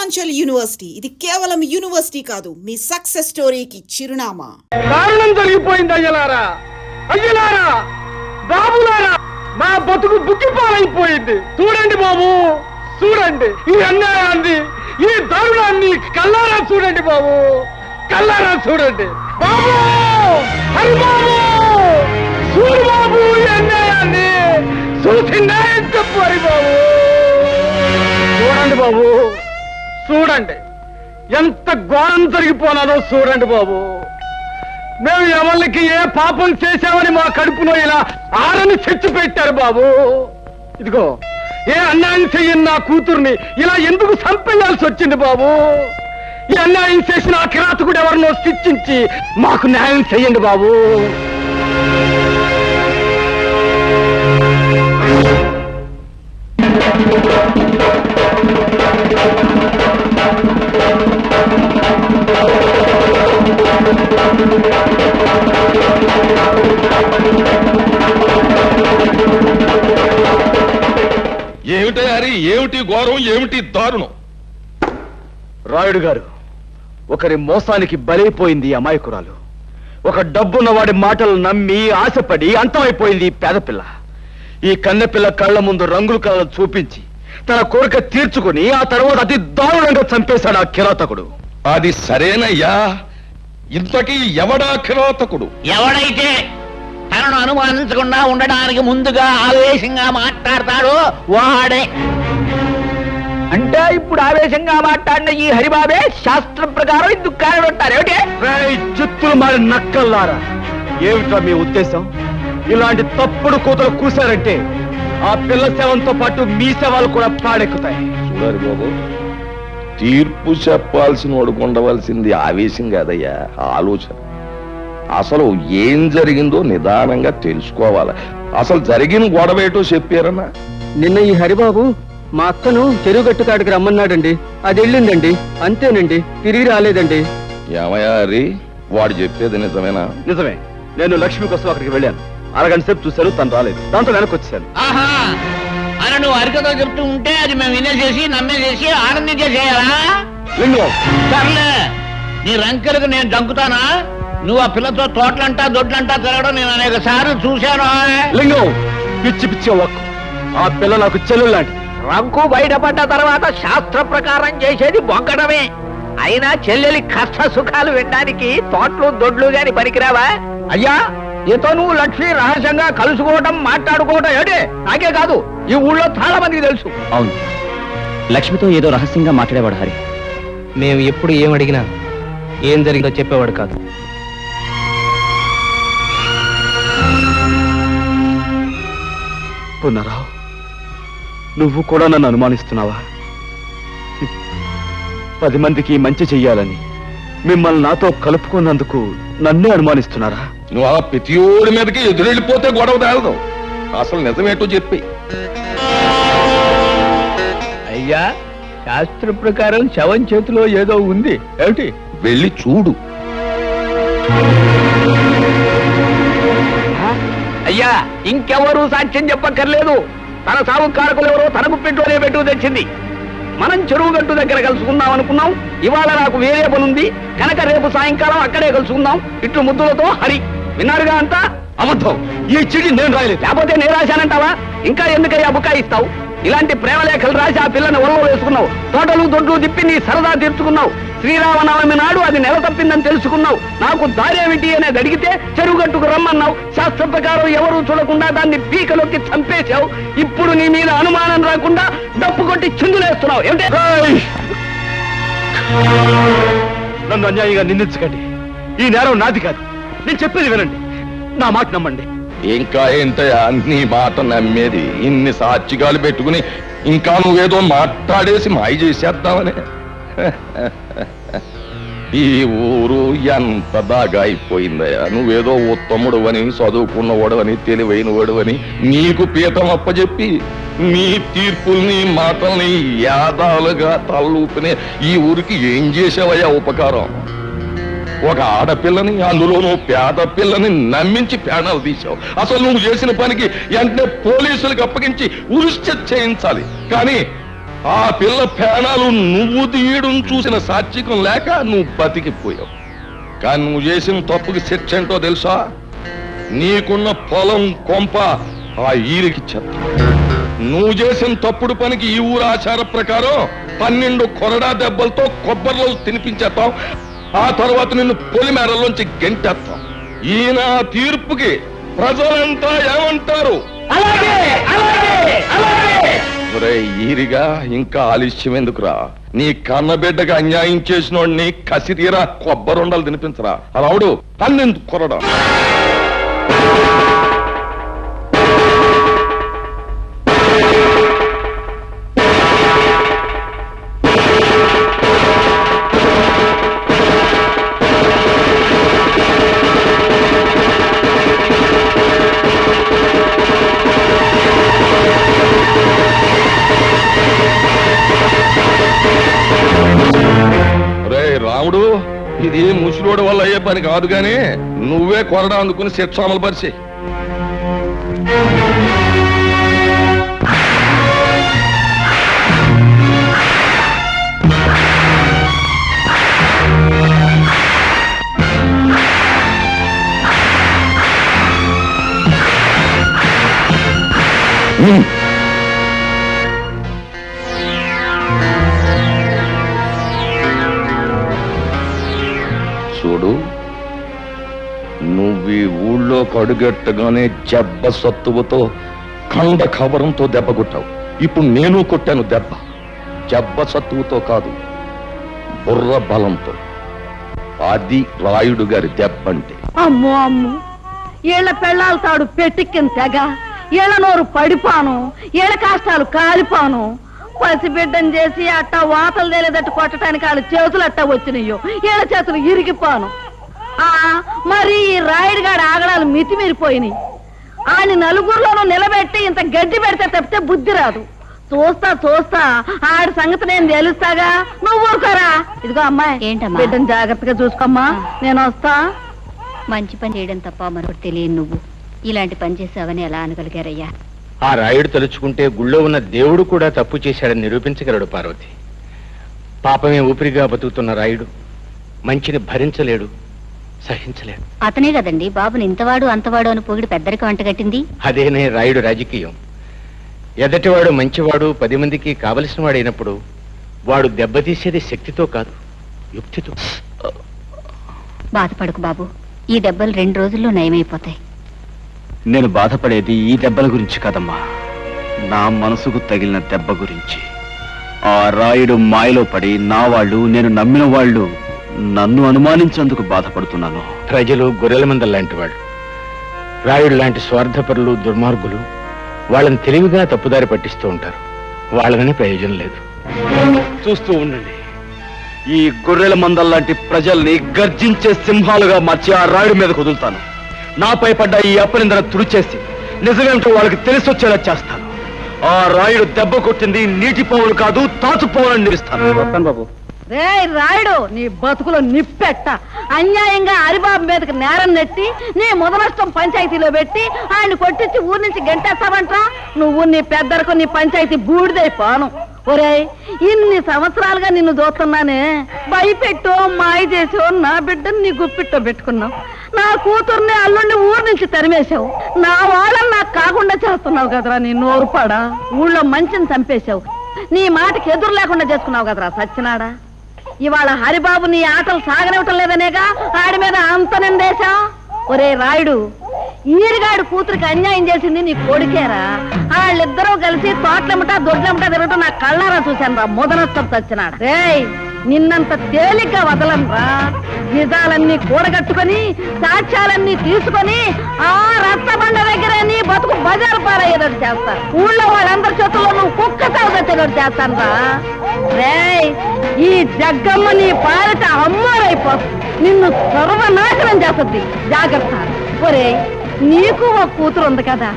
Purvanchal university ఇది కేవలం university కాదు, మీ సక్సెస్ స్టోరీకి చిరునామా. కారణం జరిగిపోయింది. అయ్యలారా, అయ్యలారా, బాబులారా, నా బతుకు బుక్కిపాలైపోయింది. చూడండి బాబు, చూడండి ఈ అన్యాయాన్ని, ఈ దారుణాన్ని కల్లారా చూడండి బాబు, కల్లారా చూడండి బాబు. హరి బాబు, చూడు బాబు ఈ అన్యాయాన్ని, చూసి న్యాయం చెప్పు హరి బాబు. చూడండి బాబు, చూడండి ఎంత ఘోరం జరిగిపోనాలో చూడండి బాబు. మేము ఎవరికి ఏ పాపం చేశామని మా కడుపులో ఇలా ఆరని చచ్చి పెట్టారు బాబు. ఇదిగో ఏ అన్యాయం చెయ్యని నా కూతుర్ని ఇలా ఎందుకు చంపేయాల్సి వచ్చింది బాబు. ఈ అన్యాయం చేసిన ఆ కిరాతకుడు ఎవరినో శిక్షించి మాకు న్యాయం చెయ్యండి బాబు. ఏమిటి హరి, ఏమిటి ఘోరం, ఏమిటి దారుణం? రాయుడు గారు, ఒకరి మోసానికి బలైపోయింది అమాయకురాలు. ఒక డబ్బున్న వాడి మాటలు నమ్మి ఆశపడి అంతమైపోయింది పేదపిల్ల. ఈ కన్నెపిల్ల కళ్ళ ముందు రంగుల కళ్ళను చూపించి తన కోరిక తీర్చుకుని ఆ తర్వాత అతి దారుణంగా చంపేశాడు ఆ కిరాతకుడు. అది సరేనయ్యా, ఇంతకీ ఎవడా కిరాతకుడు? ఎవడైతే తనను అనుమానించకుండా ఉండడానికి ముందుగా ఆవేశంగా మాట్లాడతాడో వాడే. అంటే ఇప్పుడు ఆవేశంగా మాట్లాడిన ఈ హరిబాబే శాస్త్రం ప్రకారం ఇందుకు కారణమంటారు ఏమిటి? చిత్తులు మారి నక్కల్లారా, ఏమిటా మీ ఉద్దేశం? ఇలాంటి తప్పుడు కూతురు కూశారంటే ఆ పిల్ల శవంతో పాటు మీ శవాలు కూడా పాడెక్కుతాయి. చూడాలి బాబు, తీర్పు చెప్పాల్సిన వాడుకు ఉండవలసింది ఆవేశం కాదయ్యా, ఆలోచన. అసలు ఏం జరిగిందో నిదానంగా తెలుసుకోవాలి. అసలు జరిగిన గొడవ ఏటో చెప్పారన్నా? నిన్న ఈ హరిబాబు మా అక్కను చెరువుగట్టు కాడికి రమ్మన్నాడండి. అది వెళ్ళిందండి, అంతేనండి, తిరిగి రాలేదండి. ఏమయ్యా హరి, వాడు చెప్పేది నిజమేనా? నిజమే. నేను లక్ష్మి కోసం అక్కడికి వెళ్ళాను. అరగంట సేపు చూశాను, తను రాలేదు. దాంతో వెనక్కి వచ్చాను. ఆహా, అని నువ్వు అరికతో చెప్తూ ఉంటే అది మేము వినేసేసి నమ్మేసేసి ఆనందించేసేయాలా? లింగం, సర్లే, నీ రంకెలకు నేను దంకుతానా? నువ్వు ఆ పిల్లతో తోటలంటా దొడ్లంటా తిరగడం నేను అనేక సార్లు చూశాను. లింగం, పిచ్చి పిచ్చి ఒక్కు. ఆ పిల్ల నాకు చెల్లెలు లాంటిది. రంకు బయటపడ్డ తర్వాత శాస్త్ర ప్రకారం చేసేది బొగ్గడమే. అయినా చెల్లెలి కష్ట సుఖాలు వినడానికి తోటలు దొడ్లు గాని పనికిరావా? అయ్యా, నీతో నువ్వు లక్ష్మి రహస్యంగా కలుసుకోవటం మాట్లాడుకోవటం ఏడే నాకే కాదు, ఈ ఊళ్ళో చాలా మందికి తెలుసు. అవును, లక్ష్మితో ఏదో రహస్యంగా మాట్లాడేవాడు హరి. మేము ఎప్పుడు ఏమడిగినా ఏం జరిగిందో చెప్పేవాడు కాదు. పునరావు, నువ్వు కూడా నన్ను అనుమానిస్తున్నావా? 10 మందికి మంచి చెయ్యాలని మిమ్మల్ని నాతో కలుపుకున్నందుకు నన్నే అనుమానిస్తున్నారా? నువ్వు ఆ ప్రతియోడి మీదకి ఎదురెళ్ళిపోతే గొడవ తేలదు. అసలు నిజమేటో చెప్పి. అయ్యా, శాస్త్ర ప్రకారం శవం చేతిలో ఏదో ఉంది ఏమిటి? వెళ్ళి చూడు. అయ్యా, ఇంకెవరూ సాక్ష్యం చెప్పక్కర్లేదు. తన సాగు కారకులు ఎవరో తన గుప్పింట్లోనే పెట్టు తెచ్చింది. మనం చెరువు గట్టు దగ్గర కలుసుకుందాం అనుకున్నాం. ఇవాళ నాకు వేరే పనుంది కనుక రేపు సాయంకాలం అక్కడే కలుసుకుందాం. ఇట్లు ముద్దులతో హరి. విన్నారుగా అంతా? అబద్ధం. ఈ చిడి నేను రాయలేదు. లేకపోతే నేను రాశానంటావా? ఇంకా ఎందుకయ్యా బుకాయిస్తావు? ఇలాంటి ప్రేమలేఖలు రాసి ఆ పిల్లని ఒళ్ళో వేసుకున్నావు. తోటలు దొడ్లు తిప్పి నీ సరదా తీర్చుకున్నావు. శ్రీరామనవమి నాడు అది నెల తప్పిందని తెలుసుకున్నావు. నాకు దారేమిటి అనేది అడిగితే చెరువుగట్టుకు రమ్మన్నావు. శాస్త్ర ప్రకారం ఎవరూ చూడకుండా దాన్ని పీకలోకి చంపేశావు. ఇప్పుడు నీ మీద అనుమానం రాకుండా డప్పు కొట్టి చిందులేస్తున్నావు ఏమిటి? నన్ను అన్యాయంగా నిందించకండి. ఈ నేరం నాది కాదు. నేను చెప్పేది వినండి, నా మాట నమ్మండి. ఇంకా ఏంటయ్యా నీ మాట నమ్మేది? ఇన్ని సాక్షిగాలు పెట్టుకుని ఇంకా నువ్వేదో మాట్లాడేసి మాయ చేసేద్దామని. ఈ ఊరు ఎంత దాగా అయిపోయిందయ్యా. నువ్వేదో ఉత్తముడు అని, చదువుకున్నవాడు అని, తెలివైనవాడు అని నీకు పీఠం అప్పచెప్పి నీ తీర్పుల్ని మాటల్ని యాదాలుగా తలూపినే ఈ ఊరికి ఏం చేసావయ్యా ఉపకారం? ఒక ఆడపిల్లని, అందులోనూ పేద పిల్లని నమ్మించి ప్రాణాలు తీశావు. అసలు నువ్వు చేసిన పనికి వెంటనే పోలీసులకు అప్పగించి ఉరిష్ట చేయించాలి. కానీ ఆ పిల్ల ప్రాణాలు నువ్వు తీయడం చూసిన సాత్వికం లేక నువ్వు బతికిపోయావు. కానీ నువ్వు చేసిన తప్పుకి శిక్ష ఏంటో తెలుసా? నీకున్న పొలం కొంప ఆ ఈరికి చెత్త. నువ్వు చేసిన తప్పుడు పనికి ఈ ఊరు ఆచార ప్రకారం 12 కొరడా దెబ్బలతో కొబ్బరిలో తినిపించేస్తాం. ఆ తర్వాత నిన్ను పొలిమేరలోంచి గెంటేస్తాం. ఈయన తీర్పుకి ప్రజలంతా ఏమంటారు? ఈరిగా ఇంకా ఆలస్యం ఎందుకురా? నీ కన్నబిడ్డగా అన్యాయం చేసినోడిని కసితీరా కొబ్బరుండలు తినిపించరా. అలావుడు 12 కొరడా. రాముడు, ఇది ముసలోడు వల్ల అయ్యే పని కాదు గాని నువ్వే కొరడా అందుకుని శిక్ష అమలు పరిచి. చూడు, నువ్వు ఈ ఊళ్ళో కడుగట్టగానే జబ్బ సత్తువతో కండ కవరంతో దెబ్బ కొట్టావు. ఇప్పుడు నేను కొట్టాను దెబ్బ. జబ్బ సత్తువతో కాదు, బుర్ర బలంతో. అది రాయుడు గారి దెబ్బ అంటే. అమ్మో అమ్ము, ఏళ్ల పెళ్ళాలు తాడు పెట్టిక్కిన తెగ, ఏళ్ల నోరు పడిపాను, ఏళ్ల కాష్టాలు కాలిపాను. పసిబిడ్డను చేసి అట్ట వాతలు తెలియదట్టు కొట్టడానికి వాళ్ళ చేతులు అట్ట వచ్చినాయో, ఏళ్ల చేతులు ఇరిగిపోను. మరి ఈ రాయుడుగాడి ఆగడాలు మితిమీరిపోయినాయి. ఆయన నలుగురిలోనూ నిలబెట్టి ఇంత గడ్డి పెడితే తప్పితే బుద్ధి రాదు. చూస్తా చూస్తా ఆడి సంగతి నేను తెలుస్తాగా. నువ్వు ఊరుకోరా. ఇదిగో అమ్మాయి, బిడ్డను జాగ్రత్తగా చూసుకోమ్మా. నేను వస్తా. మంచి పని చేయడం తప్ప మరొకటి తెలియదు. నువ్వు ఇలాంటి పని చేసావని ఎలా అనగలిగారయ్యా? ఆ రాయుడు తలుచుకుంటే గుళ్ళో ఉన్న దేవుడు కూడా తప్పు చేశాడని నిరూపించగలడు పార్వతి. పాపమే ఊపిరిగా బతుకుతున్న రాయుడు మంచిని భరించలేడు, సహించలేడు. అతనే కదండి బాబుని ఇంతవాడు అంతవాడు అని పొగిడి పెద్దరికి వంటగట్టింది. అదేనే రాయుడు రాజకీయం. ఎదటివాడు మంచివాడు 10 మందికి కావలసిన వాడైనప్పుడు వాడు దెబ్బతీసేది శక్తితో కాదు, యుక్తితో. బాధపడకు బాబు, ఈ దెబ్బలు 2 రోజుల్లో నయమైపోతాయి. నేను బాధపడేది ఈ దెబ్బల గురించి కాదమ్మా, నా మనసుకు తగిలిన దెబ్బ గురించి. ఆ రాయుడు మాయలో పడి నా వాళ్ళు, నేను నమ్మిన వాళ్ళు నన్ను అనుమానించేందుకు బాధపడుతున్నాను. ప్రజలు గొర్రెల మందల లాంటి వాళ్ళు. రాయుడు లాంటి స్వార్థపరులు, దుర్మార్గులు వాళ్ళని తెలివిగా తప్పుదారి పట్టిస్తూ ఉంటారు. వాళ్ళని ప్రయోజనం లేదు. చూస్తూ ఉండండి, ఈ గొర్రెల మందల్లాంటి ప్రజల్ని గర్జించే సింహాలుగా మార్చి ఆ రాయుడి మీద కుదులుతాను. నాపై పడ్డ ఈ అపనిందన తుడిచేసి నిజమేమిటో వాళ్ళకి తెలిసొచ్చేలా చేస్తాను. ఆ రాయుడు దెబ్బ కొట్టింది నీటి పోవులు కాదు, తాచు పోవులని నిలుస్తాను. బాబు, రే రాయుడు, నీ బతుకులో నిప్పెట్ట. అన్యాయంగా హరిబాబు మీదకి నేరం నెట్టి నీ ముదనష్టం పంచాయతీలో పెట్టి ఆయన కొట్టించి ఊరి నుంచి గంటేస్తావంటా. నువ్వు నీ పెద్దరకు నీ పంచాయతీ బూడిదైపోను. ఒరేయ్, ఇన్ని సంవత్సరాలుగా నిన్ను చూస్తున్నానే, భయపెట్టో మాయ చేసో నా బిడ్డను నీ గుప్పిట్టో పెట్టుకున్నావు. నా కూతుర్ని అల్లుడిని ఊరి నుంచి తరిమేశావు. నా వాళ్ళని నాకు కాకుండా చేస్తున్నావు కదరా. నీ నోరుపాడా ఊళ్ళో మంచిని చంపేశావు. నీ మాటకి ఎదురు లేకుండా చేసుకున్నావు కదరా సచ్చినాడా. ఇవాళ హరిబాబు నీ ఆటలు సాగనివ్వటం లేదనేగా ఆడి మీద అంత నిందేశా. ఒరే రాయుడు, ఈరిగాడు కూతురికి అన్యాయం చేసింది నీ కొడుకేరా. వాళ్ళిద్దరూ కలిసి తోటలెమ్మటా దొడ్లెమ్మటా తిరగటం నా కళ్ళారా చూశాను రా. ముదనష్టం చచ్చినాడు. రేయ్, నిన్నంత తేలిగ్గా వదలనురా. నిజాలన్నీ కూడగట్టుకొని సాక్ష్యాలన్నీ తీసుకొని ఆ రచ్చబండ దగ్గర నీ బతుకు బజారు పారయ్యేటట్టు చేస్తాను. ఊళ్ళో వాళ్ళందరి చేతుల్లో నువ్వు కుక్క సాగుదచ్చేటట్టు చేస్తాను రా. రేయ్, ఈ జగ్గమ్మ నీ పాలిట అమ్మోరైపోతుంది. నిన్ను సర్వనాశనం చేస్తుంది. జాగ్రత్త. ఒరే, నీకు ఒక కూతురు ఉంది కదా,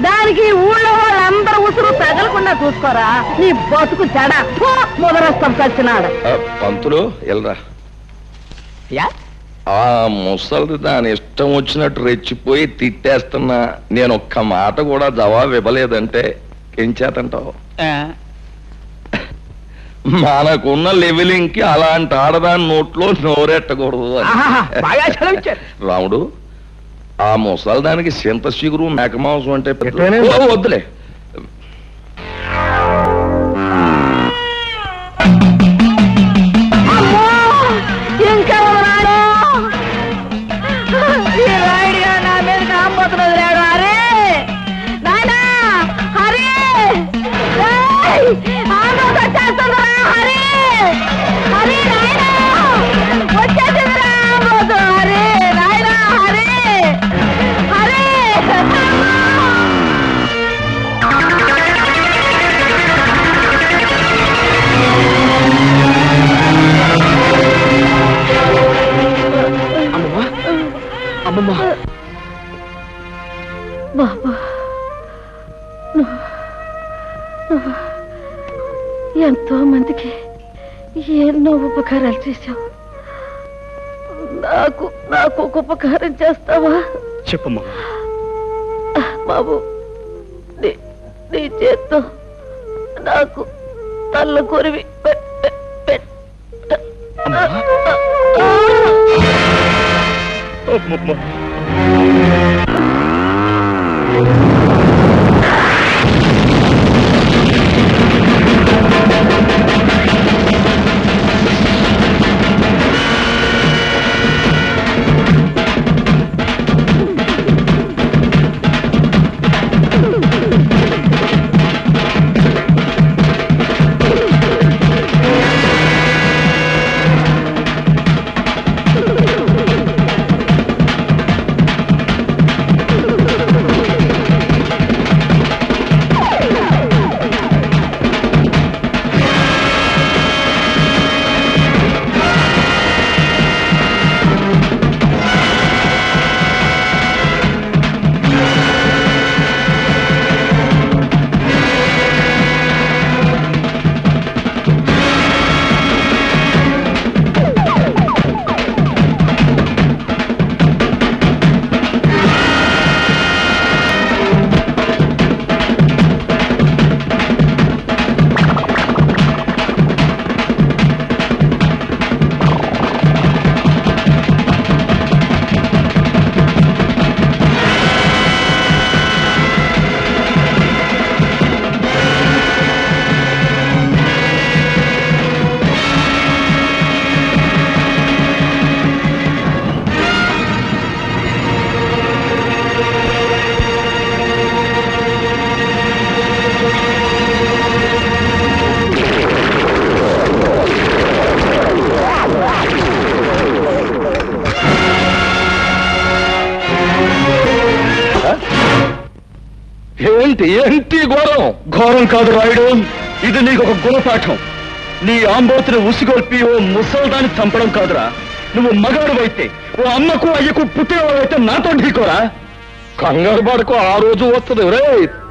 దానికి ఊళ్ళో వాళ్ళందరూ ఉసురు తగలకుండా చూసుకోరా. నీ బతుకు చెడ మొదలస్తాం చచ్చినాడు. పంతులు ఎల్రా. ఆ ముసలి దాని ఇష్టం వచ్చినట్టు రెచ్చిపోయి తిట్టేస్తున్నా. నేను ఒక్క మాట కూడా జవాబు ఇవ్వలేదంటే ఏం చేతంటావు? మనకున్న లెవెలింగ్ కి అలాంటి ఆడదాని నోట్లో నోరెట్టకూడదు అని. బాగా సెలవిచ్చారు. రాముడు, ఆ ముసలి దానికి చింత చిగురు మేక మాంసం అంటే వద్దులే. నా మీద కాంబోతున్నది లేడు. అరే నాయనా, హరి వచ్చేస్తుందిరా. హరి హరి నాయనా, వచ్చేసిందిరా ఆంబోతు. హరి నాయనా, హరి హరి. అమ్మమ్మ, బాబా, ఎంతో మందికి ఎన్నో ఉపకారాలు చేశావు. నాకు నాకు ఒక ఉపకారం చేస్తావా? చెప్పమ్మా. బాబు, నీ చేత్తో నాకు తల్ల కొరివి ఏంటి ఘోరం? ఘోరం కాదు రాయుడు, ఇది నీకు ఒక గుణపాఠం. నీ ఆంబోతుని ఉసిగొల్పి ఓ ముసల్దాన్ని చంపడం కాదురా. నువ్వు మగాడు అయితే, ఓ అమ్మకు అయ్యకు పుట్టినవాడైతే నాతో ఢీకోరా. కంగారు పడకు, ఆ రోజు వస్తుంది. రే,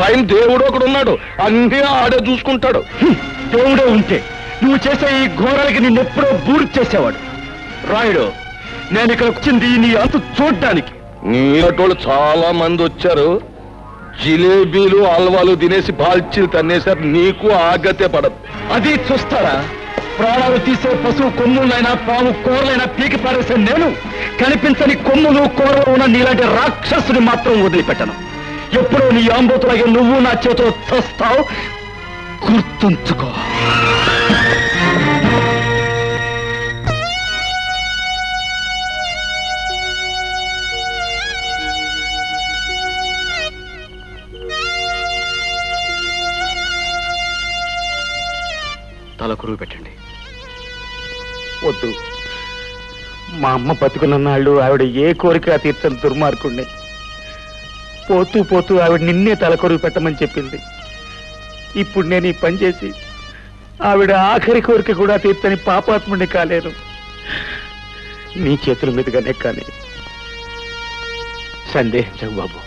పైన దేవుడు ఒకడు ఉన్నాడు, అన్నీ ఆడే చూసుకుంటాడు. దేవుడే ఉంటే నువ్వు చేసే ఈ ఘోరాలకి నిన్నెప్పుడో బూడి చేసేవాడు. రాయుడు, నేను ఇక్కడ వచ్చింది నీ అంతు చూడ్డానికి. నీటోళ్ళు చాలా మంది వచ్చారు, జిలేబీలు హల్వాలు తినేసి బాల్చీలు తన్నేశారు. నీకు ఆగతే పడదు. అది చూస్తారా? ప్రాణాలు తీసే పశువు కొమ్ములైనా పాము కూరలైనా పీకి పారేసే నేను కనిపించని కొమ్ములు కూరలు ఉన్న నీలాంటి రాక్షసుని మాత్రం వదిలిపెట్టను. ఎప్పుడో నీ ఆంబోతులాగే నువ్వు నా చేతిలో చస్తావు, గుర్తుంచుకో. తలకురువు పెట్టండి. వద్దు, మా అమ్మ బతుకున్నన్నాళ్ళు ఆవిడ ఏ కోరిక తీర్చని దుర్మార్గుణ్ణి. పోతూ పోతూ ఆవిడ నిన్నే తలకొరువు పెట్టమని చెప్పింది. ఇప్పుడు నేను ఈ పని చేసి ఆవిడ ఆఖరి కోరిక కూడా తీర్చని పాపాత్ముడిని కాలేను. నీ చేతుల మీదుగానే కానీ సందేహించకు బాబు,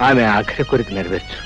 ఆమె ఆఖరి కోరిక నెరవేర్చు.